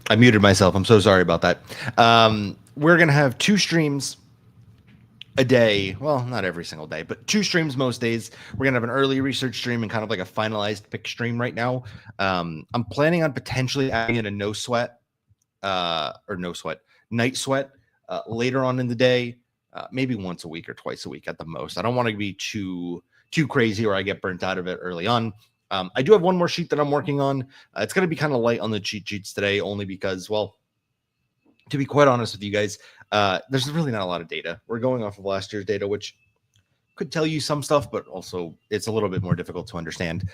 I muted myself. I'm so sorry about that. We're going to have 2 streams a day. Well, not every single day, but 2 streams most days. We're going to have an early research stream and kind of like a finalized pick stream right now. I'm planning on potentially adding in a no sweat, night sweat later on in the day, maybe once a week or twice a week at the most. I don't want to be too crazy or I get burnt out of it early on. I do have one more sheet that I'm working on. It's going to be kind of light on the cheat sheets today, only because, well, to be quite honest with you guys, there's really not a lot of data. We're going off of last year's data, which could tell you some stuff, but also it's a little bit more difficult to understand.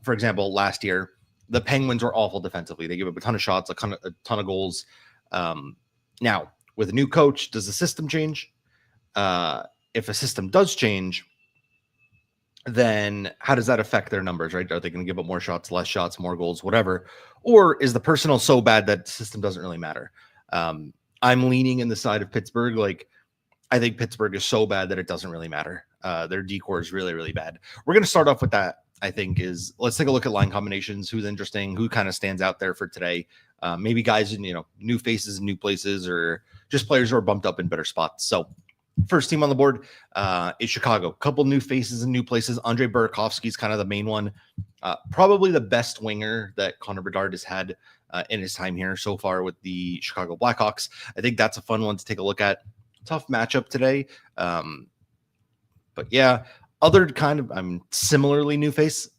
For example, last year, the Penguins were awful defensively. They gave up a ton of shots, a ton of goals. Now, with a new coach, does the system change? If a system does change, then how does that affect their numbers, right? Are they going to give up more shots, less shots, more goals, whatever? Or is the personnel so bad that the system doesn't really matter? I'm leaning in the side of Pittsburgh. Like, I think Pittsburgh is so bad that it doesn't really matter. Their decor is really, really bad. We're going to start off with that, I think, let's take a look at line combinations, who's interesting, who kind of stands out there for today. Maybe guys in, new faces in new places, or just players who are bumped up in better spots. So first team on the board is Chicago. Couple new faces in new places. Andre Burakovsky is kind of the main one. Probably the best winger that Connor Bedard has had in his time here so far with the Chicago Blackhawks. I think that's a fun one to take a look at. Tough matchup today. But yeah, other kind of, similarly new face.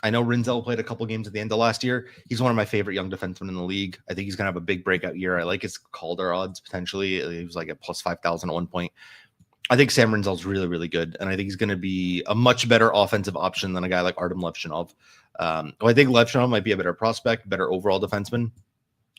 I know Rinzel played a couple games at the end of last year. He's one of my favorite young defensemen in the league. I think he's going to have a big breakout year. I like his Calder odds potentially. He was like at plus 5,000 at one point. I think Sam Rinzel's really, really good. And I think he's going to be a much better offensive option than a guy like Artem Levchinov. I think Levchinov might be a better prospect, better overall defenseman.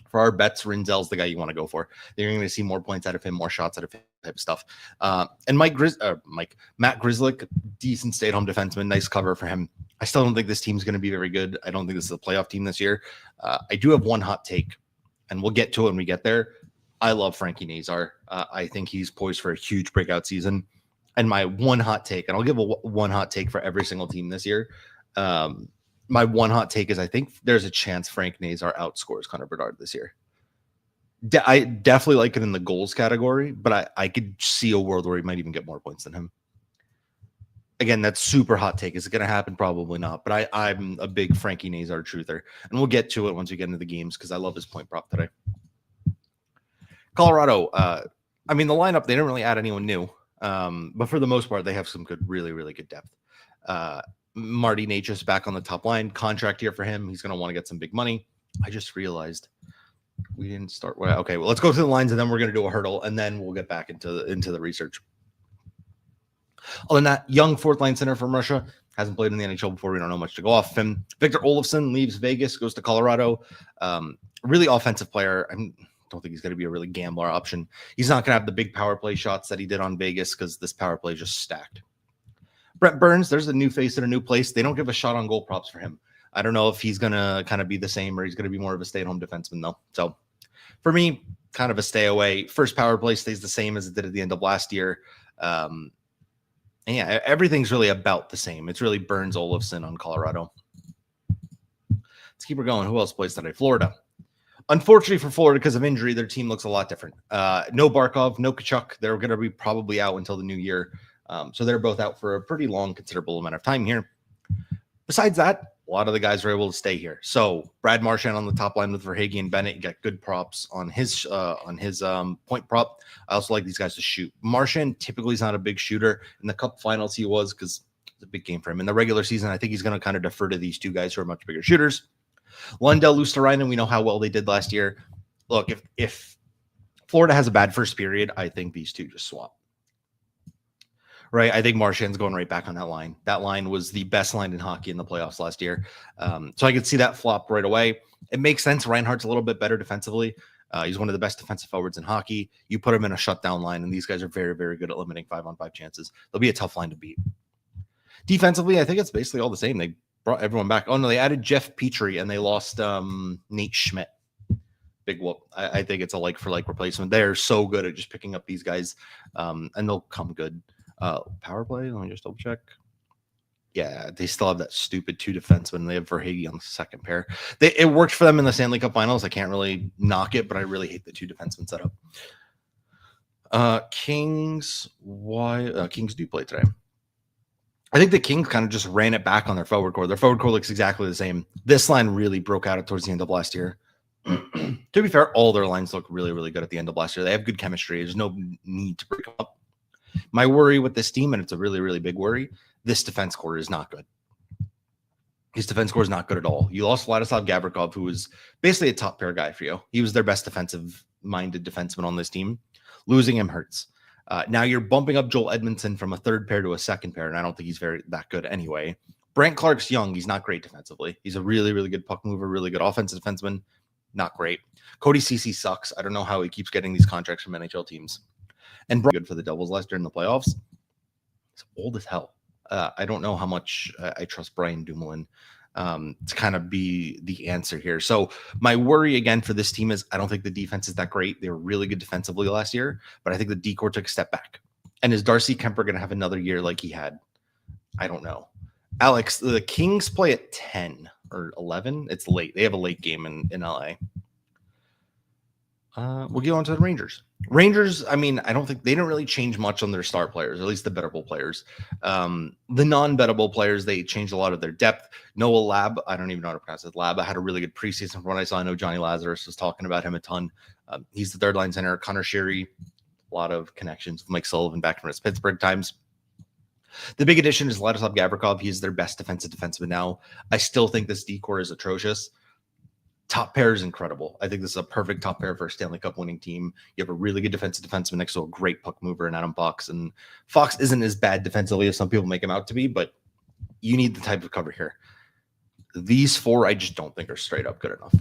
For our bets, Rinzel's the guy you want to go for. You're going to see more points out of him, more shots out of him, type of stuff. And Matt Grzelcyk, decent stay-at-home defenseman, nice cover for him. I still don't think this team's going to be very good. I don't think this is a playoff team this year. I do have one hot take, and we'll get to it when we get there. I love Frankie Nazar. I think he's poised for a huge breakout season. And my one hot take, and I'll give one hot take for every single team this year. My one hot take is I think there's a chance Frank Nazar outscores Connor Bedard this year. I definitely like it in the goals category, but I could see a world where he might even get more points than him. Again, that's super hot take. Is it going to happen? Probably not. But I'm a big Frankie Nazar truther. And we'll get to it once we get into the games because I love his point prop today. Colorado, the lineup, they didn't really add anyone new. But for the most part, they have some good, really, really good depth. Marty Necas back on the top line. Contract here for him. He's going to want to get some big money. I just realized we didn't start. Okay, well, let's go through the lines, and then we're going to do a hurdle, and then we'll get back into the research. Other than that, young fourth-line center from Russia. Hasn't played in the NHL before. We don't know much to go off him. Victor Olofsson leaves Vegas, goes to Colorado. Really offensive player. I don't think he's going to be a really gambler option. He's not going to have the big power play shots that he did on Vegas because this power play is just stacked. Brent Burns, there's a new face in a new place. They don't give a shot on goal props for him. I don't know if he's going to kind of be the same or he's going to be more of a stay-at-home defenseman, though. So for me, kind of a stay away. First power play stays the same as it did at the end of last year. And yeah, everything's really about the same. It's really Burns, Olofsson on Colorado. Let's keep her going. Who else plays today? Florida. Unfortunately for Florida, because of injury, their team looks a lot different. No Barkov, no Kachuk. They're going to be probably out until the new year. So they're both out for a pretty long, considerable amount of time here. Besides that, a lot of the guys are able to stay here. So Brad Marchand on the top line with Verhaeghe and Bennett. You got good props on his point prop. I also like these guys to shoot. Marchand typically is not a big shooter. In the Cup Finals, he was because it's a big game for him. In the regular season, I think he's going to kind of defer to these two guys who are much bigger shooters. Lundell, Luosterainen, we know how well they did last year. Look, if Florida has a bad first period, I think these two just swap. Right, I think Marchand's going right back on that line. That line was the best line in hockey in the playoffs last year. So I could see that flop right away. It makes sense. Reinhardt's a little bit better defensively. He's one of the best defensive forwards in hockey. You put him in a shutdown line, and these guys are very, very good at limiting 5-on-5 chances. They'll be a tough line to beat. Defensively, I think it's basically all the same. They brought everyone back. Oh, no, they added Jeff Petrie, and they lost Nate Schmidt. Big whoop. I think it's a like-for-like replacement. They're so good at just picking up these guys, and they'll come good. Power play, let me just double check. Yeah, they still have that stupid 2 defensemen. They have Verhage on the second pair. It worked for them in the Stanley Cup Finals. I can't really knock it, but I really hate the 2 defensemen setup. Kings, why? Kings do play today. I think the Kings kind of just ran it back on their forward core. Their forward core looks exactly the same. This line really broke out towards the end of last year. To be fair, all their lines look really, really good at the end of last year. They have good chemistry. There's no need to break them up. My worry with this team, and it's a really, really big worry, this defense core is not good. His defense core is not good at all. You lost Vladislav Gavrikov, who was basically a top pair guy for you. He was their best defensive-minded defenseman on this team. Losing him hurts. Now you're bumping up Joel Edmondson from a third pair to a second pair, and I don't think he's that good anyway. Brant Clark's young. He's not great defensively. He's a really, really good puck mover, really good offensive defenseman. Not great. Cody Ceci sucks. I don't know how he keeps getting these contracts from NHL teams. And good for the Devils last year in the playoffs. He's old as hell. I don't know how much I trust Brian Dumoulin to kind of be the answer here. So my worry again for this team is I don't think the defense is that great. They were really good defensively last year, but I think the D-core took a step back. And is Darcy Kemper going to have another year like he had? I don't know. Alex, the Kings play at 10 or 11. It's late. They have a late game in LA. We'll get on to the Rangers. Rangers, I mean, I don't think they didn't really change much on their star players, at least the bettable players. The non-bettable players, they changed a lot of their depth. Noah Lab, I don't even know how to pronounce it. Lab, I had a really good preseason from what I saw. I know Johnny Lazarus was talking about him a ton. He's the third line center. Connor Sherry, a lot of connections with Mike Sullivan back from his Pittsburgh times. The big addition is Vladislav Gavrikov. He's their best defensive defenseman now. I still think this D-core is atrocious. Top pair is incredible. I think this is a perfect top pair for a Stanley Cup winning team. You have a really good defensive defenseman next to a great puck mover in Adam Fox. And Fox isn't as bad defensively as some people make him out to be, but you need the type of cover here. These 4, I just don't think are straight up good enough.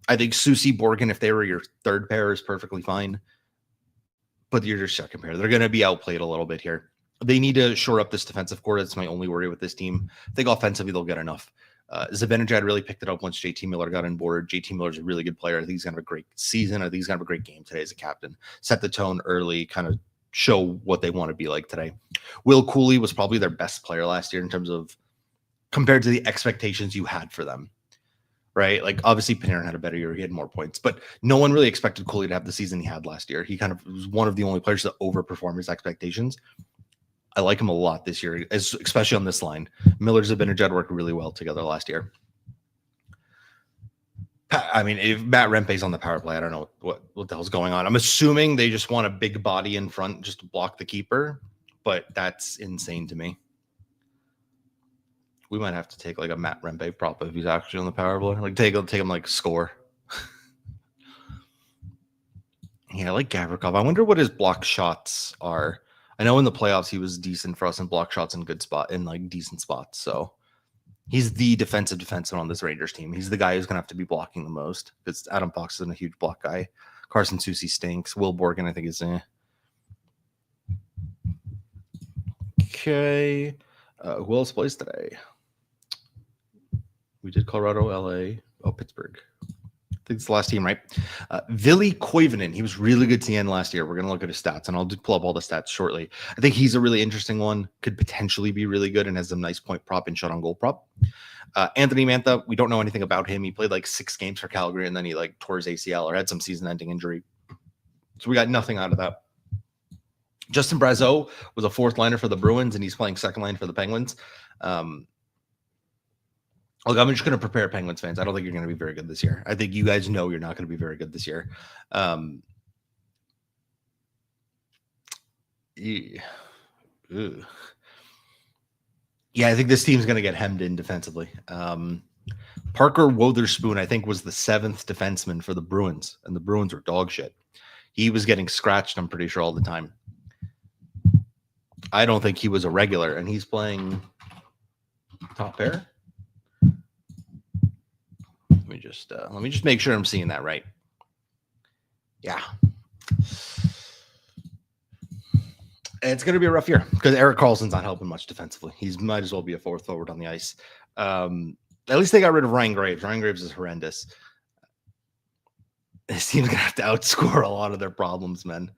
I think Susie Borgen, if they were your third pair, is perfectly fine. But you're your second pair. They're going to be outplayed a little bit here. They need to shore up this defensive core. That's my only worry with this team. I think offensively they'll get enough. Zibanejad really picked it up once JT Miller got on board. JT Miller's a really good player. I think he's going to have a great season. I think he's going to have a great game today as a captain. Set the tone early, kind of show what they want to be like today. Will Cooley was probably their best player last year in terms of compared to the expectations you had for them, right? Like obviously Panarin had a better year. He had more points, but no one really expected Cooley to have the season he had last year. He kind of was one of the only players to overperform his expectations. I like him a lot this year, especially on this line. Miller's and Zibanejad worked really well together last year. I mean, if Matt Rempe's on the power play, I don't know what the hell's going on. I'm assuming they just want a big body in front just to block the keeper, but that's insane to me. We might have to take like a Matt Rempe prop if he's actually on the power play. Like take him like score. Yeah, I like Gavrikov. I wonder what his block shots are. I know in the playoffs he was decent for us in block shots in good spot in like decent spots. So he's the defensive defenseman on this Rangers team. He's the guy who's gonna have to be blocking the most because Adam Fox isn't a huge block guy. Carson Soucy stinks. Will Borgen, I think, is okay. Who else plays today? We did Colorado, LA, Pittsburgh. I think it's the last team, right? Ville Koivunen. He was really good to the end last year. We're going to look at his stats, and I'll pull up all the stats shortly. I think he's a really interesting one. Could potentially be really good and has a nice point prop and shot on goal prop. Anthony Mantha, we don't know anything about him. He played like 6 games for Calgary, and then he like tore his ACL or had some season-ending injury. So we got nothing out of that. Justin Brazeau was a 4th liner for the Bruins, and he's playing 2nd line for the Penguins. Look, I'm just going to prepare Penguins fans. I don't think you're going to be very good this year. I think you guys know you're not going to be very good this year. Yeah, I think this team's going to get hemmed in defensively. Parker Wotherspoon, I think, was the 7th defenseman for the Bruins, and the Bruins were dog shit. He was getting scratched, I'm pretty sure, all the time. I don't think he was a regular, and he's playing top pair. Let me just make sure I'm seeing that right. Yeah. It's going to be a rough year because Erik Karlsson's not helping much defensively. He might as well be a 4th forward on the ice. At least they got rid of Ryan Graves. Ryan Graves is horrendous. This team's going to have to outscore a lot of their problems, man.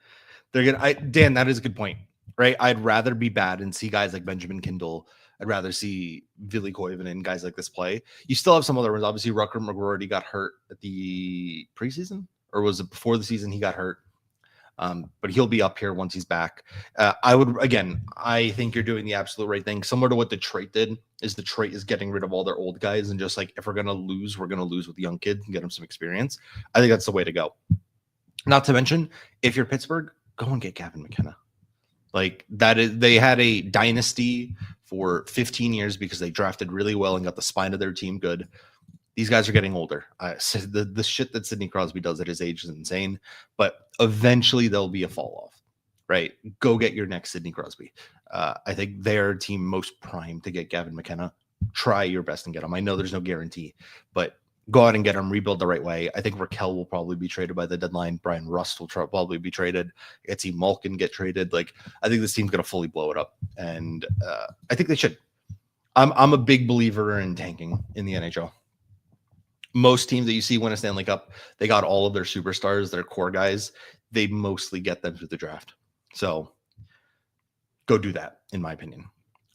Dan, that is a good point, right? I'd rather be bad and see guys like Benjamin Kindle, I'd rather see Billy Koivunen and guys like this play. You still have some other ones. Obviously, Rucker McGroarty got hurt at the preseason, or was it before the season he got hurt? But he'll be up here once he's back. I think you're doing the absolute right thing. Similar to what Detroit did, is Detroit is getting rid of all their old guys and just like, if we're going to lose, we're going to lose with young kids and get them some experience. I think that's the way to go. Not to mention, if you're Pittsburgh, go and get Gavin McKenna. Like that is, they had a dynasty for 15 years because they drafted really well and got the spine of their team good. These guys are getting older. The shit that Sidney Crosby does at his age is insane, but eventually there'll be a fall off, right? Go get your next Sidney Crosby. I think they're a team most primed to get Gavin McKenna. Try your best and get him. I know there's no guarantee, but go out and get him, rebuild the right way. I think Raquel will probably be traded by the deadline. Brian Rust will probably be traded. Etsy Malkin get traded. Like, I think this team's going to fully blow it up. And I think they should. I'm a big believer in tanking in the NHL. Most teams that you see win a Stanley Cup, they got all of their superstars, their core guys. They mostly get them through the draft. So go do that, in my opinion.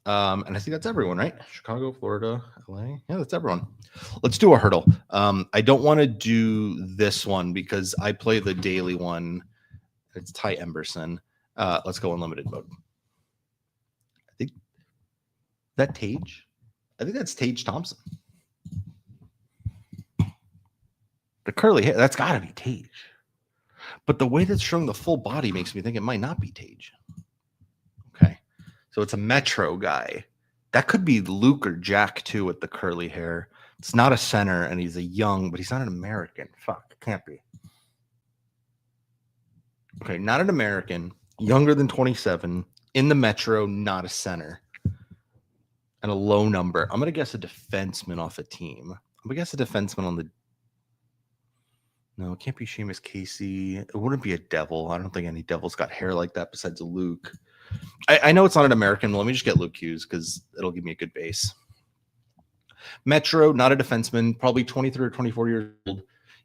And I think that's everyone, right? Chicago, Florida, LA. Yeah, that's everyone. Let's do a hurdle. I don't want to do this one because I play the daily one. It's Ty Emberson. Let's go unlimited mode. I think that Tage. I think that's Tage Thompson. The curly hair, that's got to be Tage. But the way that's showing the full body makes me think it might not be Tage. Okay. So it's a Metro guy. That could be Luke or Jack, too, with the curly hair. It's not a center, and he's a young, but he's not an American. Fuck, can't be. Okay, not an American, younger than 27, in the Metro, not a center, and a low number. I'm going to guess a defenseman off a team. I'm going to guess a defenseman on the... No, it can't be Seamus Casey. It wouldn't be a Devil. I don't think any Devils got hair like that besides Luke. I know it's not an American. Let me just get Luke Hughes because it'll give me a good base. Metro, not a defenseman, probably 23 or 24 years old.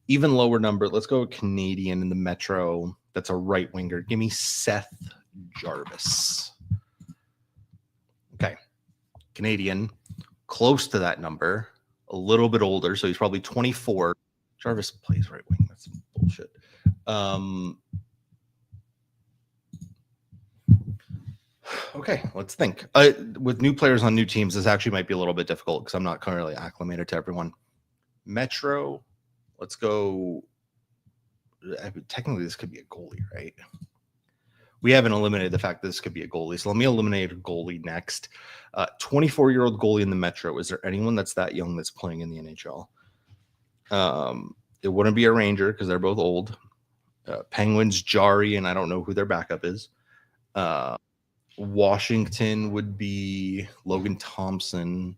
Even lower number. Let's go Canadian in the Metro. That's a right winger. Give me Seth Jarvis. Okay. Canadian, close to that number, a little bit older. So he's probably 24. Jarvis plays right wing. That's some bullshit. Okay, let's think. With new players on new teams, this actually might be a little bit difficult because I'm not currently acclimated to everyone. Metro, let's go. Technically, this could be a goalie, right? We haven't eliminated the fact that this could be a goalie. So let me eliminate a goalie next. 24-year-old goalie in the Metro. Is there anyone that's that young that's playing in the NHL? It wouldn't be a Ranger because they're both old. Penguins, Jari, and I don't know who their backup is. Washington would be Logan Thompson,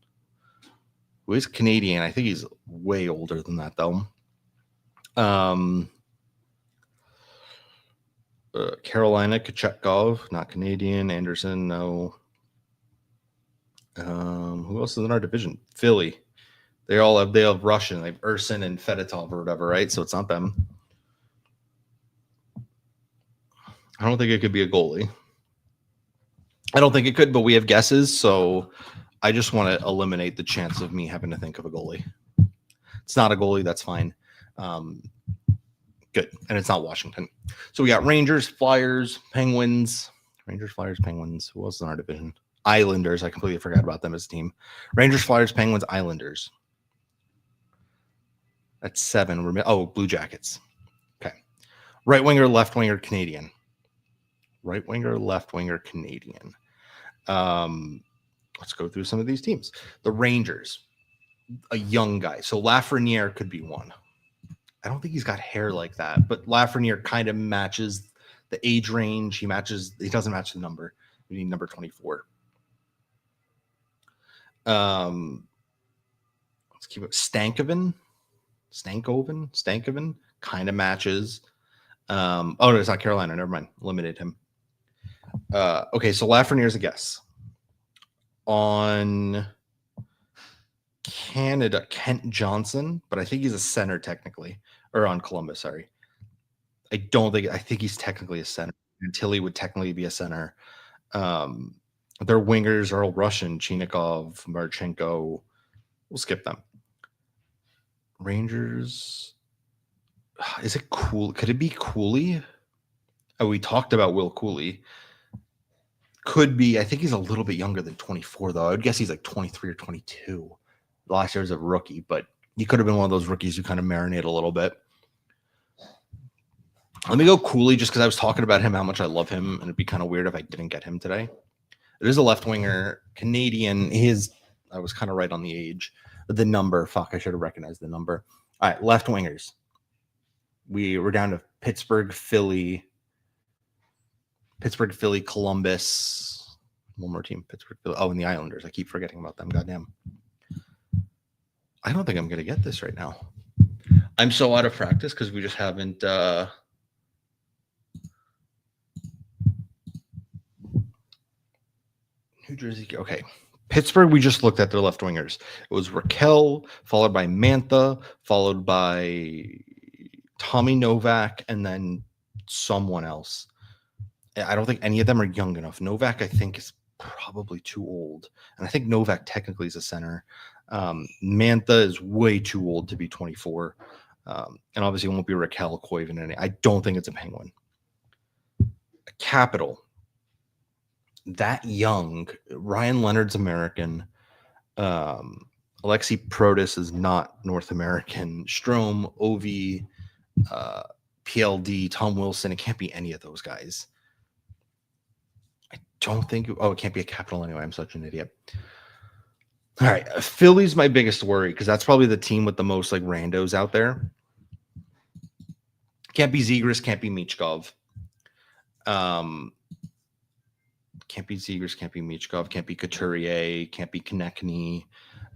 who is Canadian. I think he's way older than that, though. Carolina, Kochetkov, not Canadian. Anderson, no. Who else is in our division? Philly. They have Russian, like Ursin and Fedotov or whatever, right? So it's not them. I don't think it could be a goalie. I don't think it could, but we have guesses, so I just want to eliminate the chance of me having to think of a goalie. It's not a goalie, that's fine. Good, and it's not Washington. So we got Rangers, Flyers, Penguins. Rangers, Flyers, Penguins. Who else in our division? Islanders. I completely forgot about them as a team. Rangers, Flyers, Penguins, Islanders. That's 7. Oh, Blue Jackets. Okay. Right winger, left winger, Canadian. Right winger, left winger, Canadian. Let's go through some of these teams. The Rangers, a young guy. So Lafreniere could be one. I don't think he's got hair like that, but Lafreniere kind of matches the age range. He doesn't match the number. We need number 24. Let's keep it. Stankoven kind of matches. Oh no, it's not Carolina. Never mind. Limited him. Okay, so Lafreniere's a guess. On Canada, Kent Johnson, but I think he's a center technically, or on Columbus, sorry. I think he's technically a center. Tilly would technically be a center. Their wingers are all Russian. Chinikov, Marchenko. We'll skip them. Rangers. Is it cool? Could it be Cooley? Oh, we talked about Will Cooley. Could be. I think he's a little bit younger than 24, though. I would guess he's like 23 or 22. Last year was a rookie, but he could have been one of those rookies who kind of marinate a little bit. Let me go Cooley just because I was talking about him, how much I love him, and it'd be kind of weird if I didn't get him today. It is a left winger, Canadian. I was kind of right on the age. The number, I should have recognized the number. All right, left wingers. We're down to Pittsburgh, Philly, Columbus. One more team, Pittsburgh, Philly. Oh, and the Islanders. I keep forgetting about them. Goddamn. I don't think I'm going to get this right now. I'm so out of practice because we just haven't. New Jersey. Okay. Pittsburgh, we just looked at their left wingers. It was Raquel, followed by Mantha, followed by Tommy Novak, and then someone else. I don't think any of them are young enough. Novak, I think, is probably too old. And I think Novak technically is a center. Mantha is way too old to be 24. And obviously it won't be Raquel, Koivu, and I don't think it's a Penguin. Capital. That young. Ryan Leonard's American. Alexei Protas is not North American. Strome, Ovi, PLD, Tom Wilson. It can't be any of those guys. I don't think. Oh, it can't be a Capital anyway. I'm such an idiot. All right, Philly's my biggest worry because that's probably the team with the most like randos out there. Can't be Zegras, can't be Michkov. Can't be Zegras, can't be Michkov, can't be Couturier, can't be Konechny.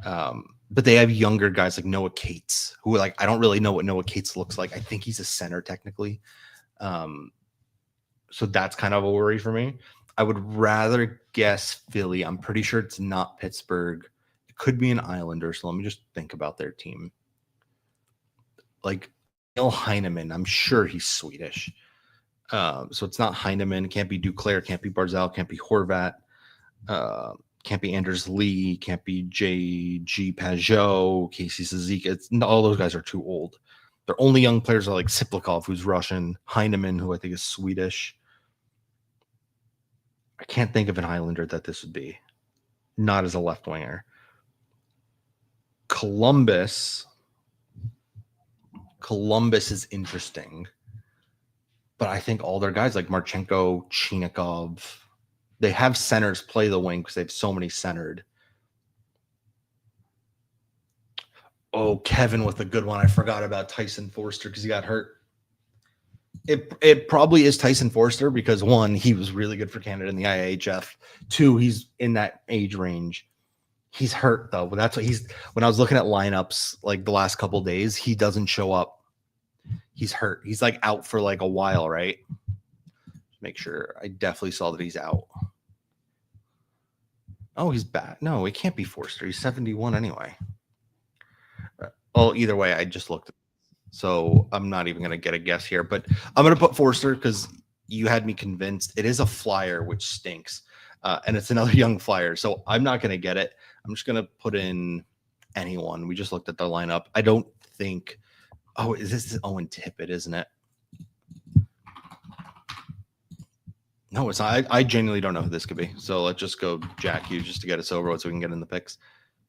But they have younger guys like Noah Cates, who like I don't really know what Noah Cates looks like. I think he's a center technically. So that's kind of a worry for me. I would rather guess Philly. I'm pretty sure it's not Pittsburgh. It could be an Islander. So let me just think about their team. Like Neil Heineman, I'm sure he's Swedish. So it's not Heineman. Can't be Duclair. Can't be Barzal. Can't be Horvat. Can't be Anders Lee. Can't be J.G. Pajot. Casey Suzuki. All those guys are too old. Their only young players are like Siplikov, who's Russian. Heineman, who I think is Swedish. I can't think of an Islander that this would be. Not as a left winger. Columbus is interesting. But I think all their guys like Marchenko, Chinikov, they have centers play the wing because they have so many centered. Oh, Kevin with a good one. I forgot about Tyson Forster because he got hurt. It probably is Tyson Forster because one, he was really good for Canada in the IIHF. Two, he's in that age range. He's hurt though. But that's what when I was looking at lineups like the last couple of days, he doesn't show up. He's hurt. He's like out for like a while, right? Make sure. I definitely saw that he's out. Oh, he's back. No, it can't be Forster. He's 71 anyway. Well, either way, I just looked. So I'm not even going to get a guess here, but I'm going to put Forster because you had me convinced. It is a flyer, which stinks. And it's another young flyer. So I'm not going to get it. I'm just going to put in anyone. We just looked at the lineup. I don't think. Oh, this Owen Tippett, isn't it? No, it's not. I genuinely don't know who this could be. So let's just go Jack Hughes just to get us over so we can get in the picks.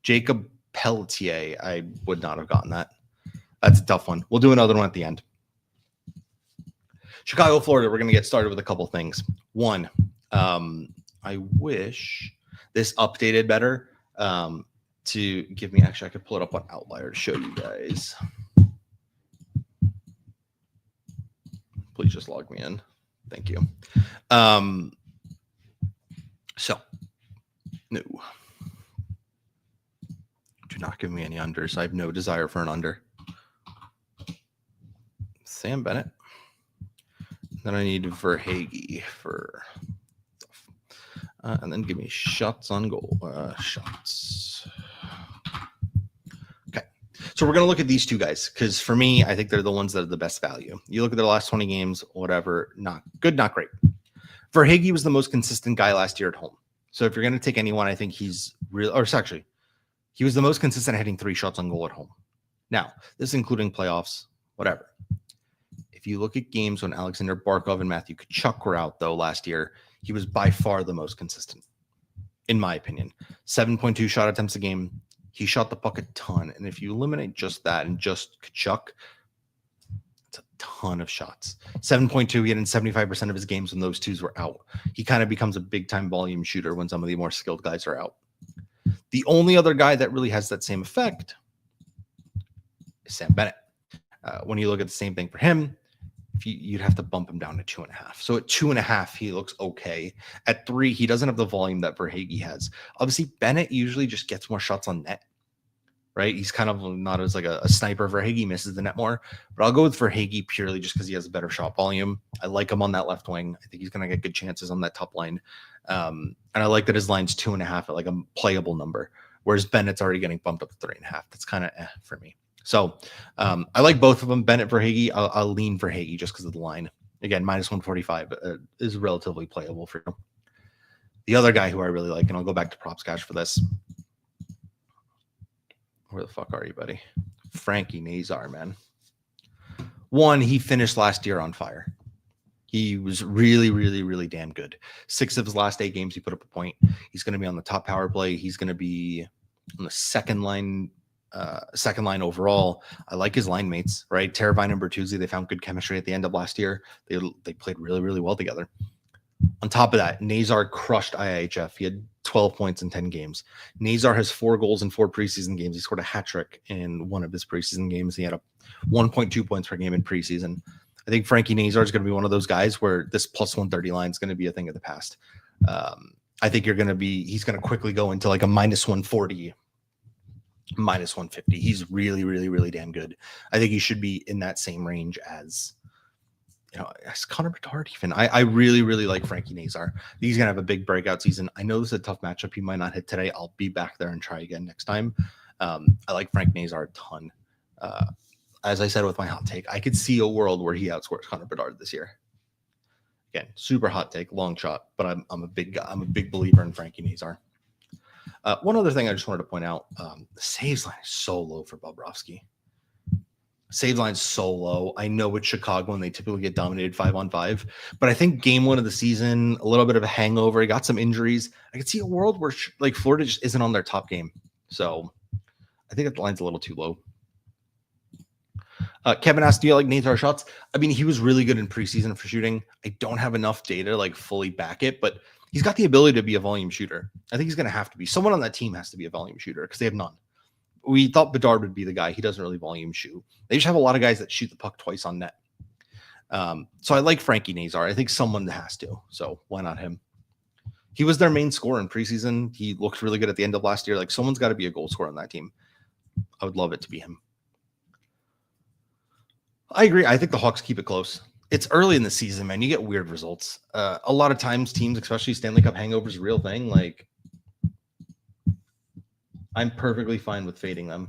Jacob Pelletier. I would not have gotten that. That's a tough one. We'll do another one at the end. Chicago, Florida. We're going to get started with a couple things. One, I wish this updated better to give me. Actually, I could pull it up on Outlier to show you guys. Please just log me in. Thank you. So, no. Do not give me any unders. I have no desire for an under. Sam Bennett. Then I need Verhaeghe for stuff. And then give me shots on goal. Shots. Okay. So we're going to look at these two guys because for me, I think they're the ones that are the best value. You look at their last 20 games, whatever, not good, not great. Verhaeghe was the most consistent guy last year at home. So if you're going to take anyone, I think he's real. Or actually, he was the most consistent at hitting 3 shots on goal at home. Now, this is including playoffs, whatever. If you look at games when Alexander Barkov and Matthew Tkachuk were out, though, last year, he was by far the most consistent, in my opinion. 7.2 shot attempts a game. He shot the puck a ton. And if you eliminate just that and just Tkachuk, it's a ton of shots. 7.2, he had in 75% of his games when those twos were out. He kind of becomes a big-time volume shooter when some of the more skilled guys are out. The only other guy that really has that same effect is Sam Bennett. When you look at the same thing for him, you'd have to bump him down to 2.5. So at 2.5, he looks okay. At 3, he doesn't have the volume that Verhaeghe has. Obviously, Bennett usually just gets more shots on net, right? He's kind of not as like a sniper. Verhaeghe misses the net more, but I'll go with Verhaeghe purely just because he has a better shot volume. I like him on that left wing. I think he's going to get good chances on that top line. And I like that his line's 2.5 at like a playable number, whereas Bennett's already getting bumped up to 3.5. That's kind of for me. So I like both of them. Bennett, Verhaeghe, I'll lean Verhaeghe just because of the line. Again, minus 145 is relatively playable for him. The other guy who I really like, and I'll go back to Props Cash for this. Where the fuck are you, buddy? Frankie Nazar, man. One, he finished last year on fire. He was really, really, really damn good. 6 of his last 8 games, he put up a point. He's going to be on the top power play. He's going to be on the second line overall. I like his line mates, right? Teravainen and Bertuzzi, they found good chemistry at the end of last year. They played really, really well together. On top of that, Nazar crushed IIHF. He had 12 points in 10 games. Nazar has 4 goals in 4 preseason games. He scored a hat trick in one of his preseason games. He had a 1.2 points per game in preseason. I think Frankie Nazar is going to be one of those guys where this plus 130 line is going to be a thing of the past. I think he's going to quickly go into like a minus 140, minus 150. He's really, really, really damn good. I think he should be in that same range as Connor Bedard even. I really, really like Frankie Nazar. He's going to have a big breakout season. I know this is a tough matchup. He might not hit today. I'll be back there and try again next time. I like Frank Nazar a ton. As I said with my hot take, I could see a world where he outscores Connor Bedard this year. Again, super hot take, long shot, but I'm a big guy. I'm a big believer in Frankie Nazar. One other thing I just wanted to point out, the saves line is so low for Bobrovsky. Save line's so low. I know it's Chicago and they typically get dominated 5-on-5, but I think game 1 of the season, a little bit of a hangover. He got some injuries. I could see a world where like Florida just isn't on their top game. So I think that the line's a little too low. Kevin asked, do you like Nazar shots? I mean, he was really good in preseason for shooting. I don't have enough data to like fully back it, but he's got the ability to be a volume shooter. I think he's going to have to be. Someone on that team has to be a volume shooter because they have none. We thought Bedard would be the guy. He doesn't really volume shoot. They just have a lot of guys that shoot the puck twice on net. So I like Frankie Nazar. I think someone has to. So why not him? He was their main scorer in preseason. He looked really good at the end of last year. Like someone's got to be a goal scorer on that team. I would love it to be him. I agree. I think the Hawks keep it close. It's early in the season, man. You get weird results. A lot of times teams, especially Stanley Cup hangovers, a real thing. Like I'm perfectly fine with fading them.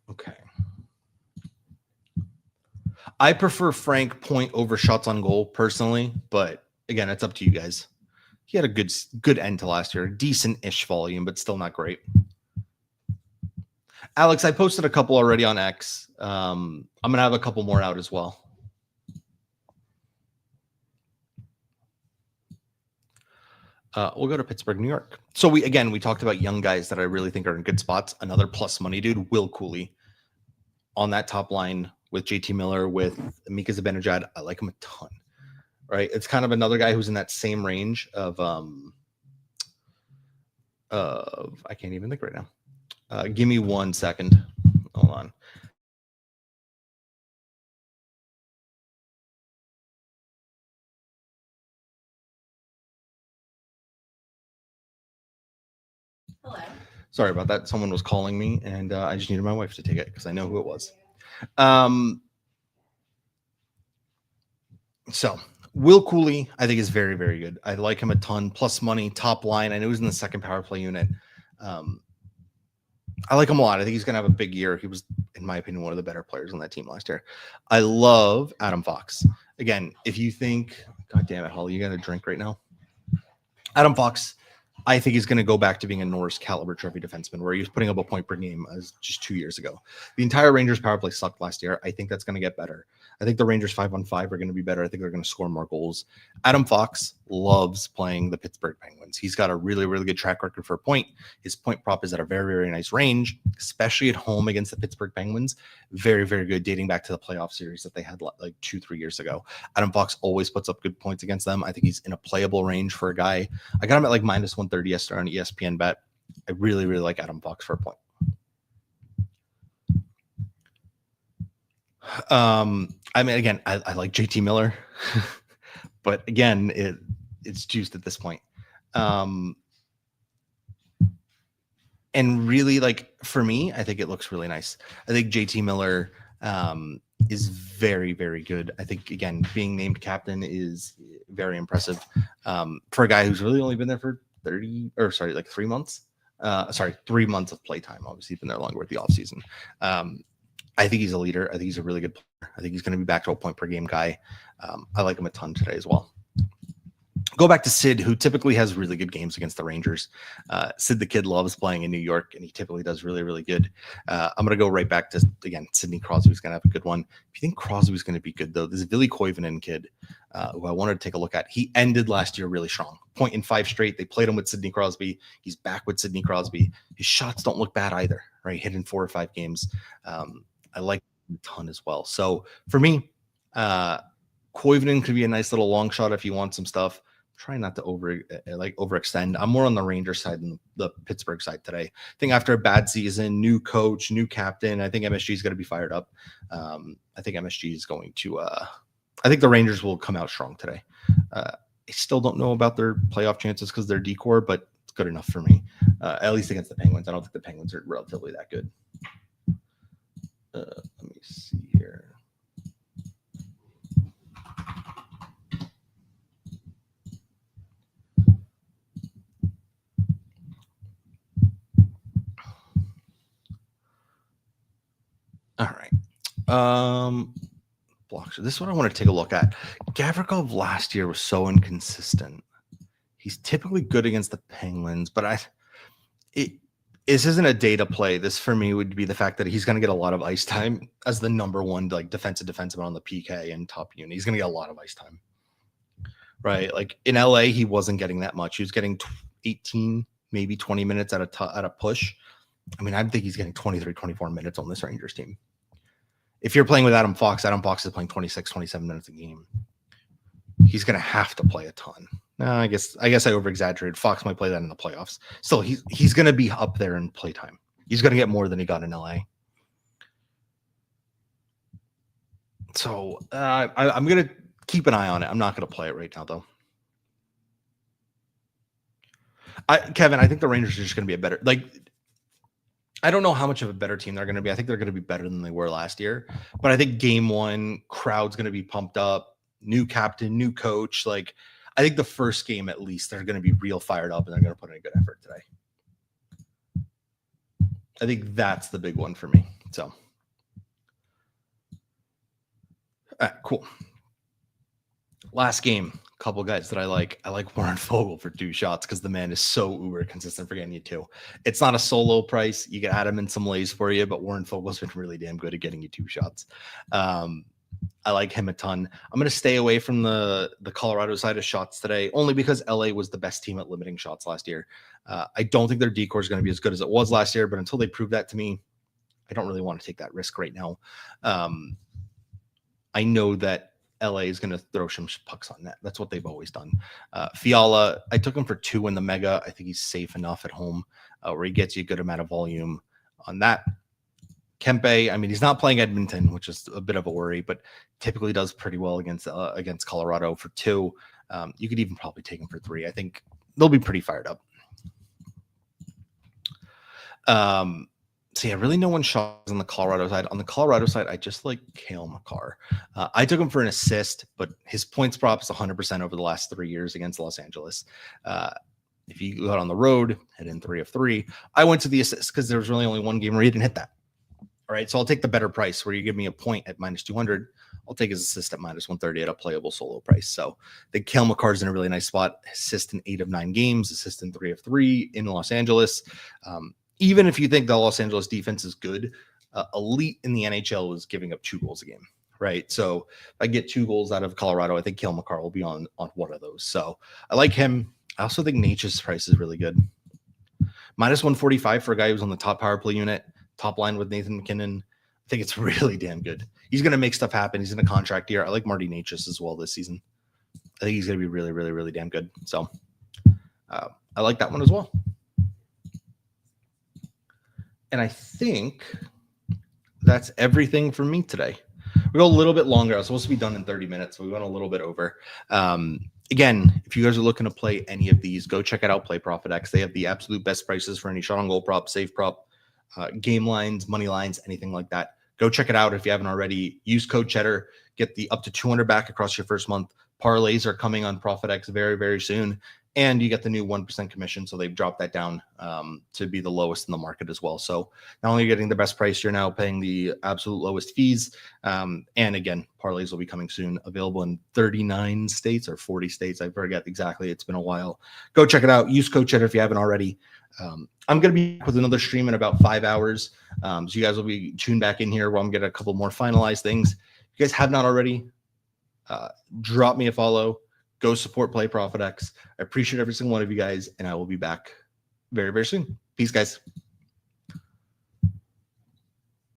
Okay. I prefer Frank point over shots on goal personally, but again, it's up to you guys. He had a good end to last year, decent-ish volume, but still not great. Alex, I posted a couple already on X. I'm going to have a couple more out as well. We'll go to Pittsburgh, New York. So we talked about young guys that I really think are in good spots. Another plus money dude, Will Cooley, on that top line with JT Miller, with Mika Zibanejad. I like him a ton. Right, it's kind of another guy who's in that same range of I can't even think right now. Give me 1 second. Hold on. Hello. Sorry about that. Someone was calling me, and I just needed my wife to take it because I know who it was. So Will Cooley, I think, is very, very good. I like him a ton. Plus money, top line. I know he's in the second power play unit. I like him a lot. I think he's going to have a big year. He was in my opinion, one of the better players on that team last year. I love Adam Fox. Again, if you think, God damn it, Holly, you got a drink right now? Adam Fox, I think he's going to go back to being a Norris caliber trophy defenseman where he was putting up a point per game as just 2 years ago. The entire Rangers power play sucked last year. I think that's going to get better. I think the Rangers 5-on-5 are going to be better. I think they're going to score more goals. Adam Fox loves playing the Pittsburgh Penguins. He's got a really, really good track record for a point. His point prop is at a very, very nice range, especially at home against the Pittsburgh Penguins. Very, very good, dating back to the playoff series that they had like 2-3 years ago. Adam Fox always puts up good points against them. I think he's in a playable range for a guy. I got him at like minus 130 yesterday on ESPN bet. I really, really like Adam Fox for a point. I mean, again, I like JT Miller, but again, it's juiced at this point. And really, like, for me, I think it looks really nice. I think JT Miller is very, very good. I think, again, being named captain is very impressive for a guy who's really only been there for 3 months. 3 months of playtime. Obviously, he's been there longer with the offseason. I think he's a leader. I think he's a really good player. I think he's going to be back to a point per game guy. I like him a ton today as well. Go back to Sid, who typically has really good games against the Rangers. Sid the Kid loves playing in New York, and he typically does really, really good. I'm going to go right back to, again, Sidney Crosby's going to have a good one. If you think Crosby's going to be good, though, this Ville Koivunen kid, who I wanted to take a look at, he ended last year really strong. Point in 5 straight. They played him with Sidney Crosby. He's back with Sidney Crosby. His shots don't look bad either, right? Hit in 4 or 5 games. I like him a ton as well. So for me, Koivunen could be a nice little long shot if you want some stuff. Try not to overextend. I'm more on the Rangers side than the Pittsburgh side today. I think after a bad season, new coach, new captain, I think MSG is going to be fired up. I think MSG is going to. I think the Rangers will come out strong today. I still don't know about their playoff chances because they're decor, but it's good enough for me. At least against the Penguins. I don't think the Penguins are relatively that good. Let me see here. All right. Blocks. This is what I want to take a look at. Gavrikov last year was so inconsistent. He's typically good against the Penguins, but this isn't a data play. This for me would be the fact that he's going to get a lot of ice time as the number one like defenseman on the PK and top unit. He's going to get a lot of ice time, right? Like in LA, he wasn't getting that much. He was getting 18, maybe 20 minutes at a push. I mean, I think he's getting 23, 24 minutes on this Rangers team. If you're playing with Adam Fox is playing 26, 27 minutes a game. He's going to have to play a ton. I guess I over-exaggerated. Fox might play that in the playoffs. Still, he's going to be up there in playtime. He's going to get more than he got in LA. So I'm going to keep an eye on it. I'm not going to play it right now, though. Kevin, I think the Rangers are just going to be a better. I don't know how much of a better team they're going to be. I think they're going to be better than they were last year. But I think game 1, crowd's going to be pumped up. New captain, new coach. I think the first game, at least, they're going to be real fired up and they're going to put in a good effort today. I think that's the big one for me. So, all right, cool. Last game, couple guys that I like. I like Warren Fogle for 2 shots because the man is so uber consistent for getting you 2. It's not a solo price. You can add him in some lays for you, but Warren Fogle's been really damn good at getting you 2 shots. I like him a ton. I'm going to stay away from the Colorado side of shots today, only because LA was the best team at limiting shots last year. I don't think their decor is going to be as good as it was last year, but until they prove that to me, I don't really want to take that risk right now. I know that LA is going to throw some pucks on net. That's what they've always done. Fiala, I took him for 2 in the mega. I think he's safe enough at home where he gets you a good amount of volume on that. Kempe, I mean, he's not playing Edmonton, which is a bit of a worry, but typically does pretty well against Colorado for 2. You could even probably take him for 3. I think they'll be pretty fired up. So yeah, really no one shots on the Colorado side. On the Colorado side, I just like Cale Makar. I took him for an assist, but his points prop is 100% over the last 3 years against Los Angeles. If you go out on the road, hit in 3 of 3. I went to the assist because there was really only one game where he didn't hit that. All right, so I'll take the better price where you give me a point at minus 200. I'll take his assist at minus 130 at a playable solo price. So the Cale Makar's in a really nice spot. Assist in 8 of 9 games, assist in 3 of 3 in Los Angeles. Even if you think the Los Angeles defense is good, elite in the NHL is giving up 2 goals a game, right? So if I get 2 goals out of Colorado, I think Cale Makar will be on one of those. So I like him. I also think Nature's price is really good. Minus 145 for a guy who's on the top power play unit, top line with Nathan McKinnon. I think it's really damn good. He's going to make stuff happen. He's in a contract year. I like Marty Natchez as well this season. I think he's going to be really, really, really damn good. So I like that one as well. And I think that's everything for me today. We go a little bit longer. I was supposed to be done in 30 minutes, so we went a little bit over. Again, if you guys are looking to play any of these, go check it out. Play Profit X. They have the absolute best prices for any shot on goal prop, save prop, game lines, money lines, anything like that. Go check it out if you haven't already. Use code Cheddar. Get the up to 200 back across your first month. Parlays are coming on Profit X very, very soon. And you get the new 1% commission. So they've dropped that down to be the lowest in the market as well. So not only are you getting the best price, you're now paying the absolute lowest fees. And again, parlays will be coming soon, available in 39 states or 40 states. I forget exactly. It's been a while. Go check it out. Use code Cheddar if you haven't already. I'm going to be back with another stream in about 5 hours. So you guys will be tuned back in here where I'm getting a couple more finalized things. If you guys have not already, drop me a follow. Go support Play Profit X. I appreciate every single one of you guys, and I will be back very, very soon. Peace, guys.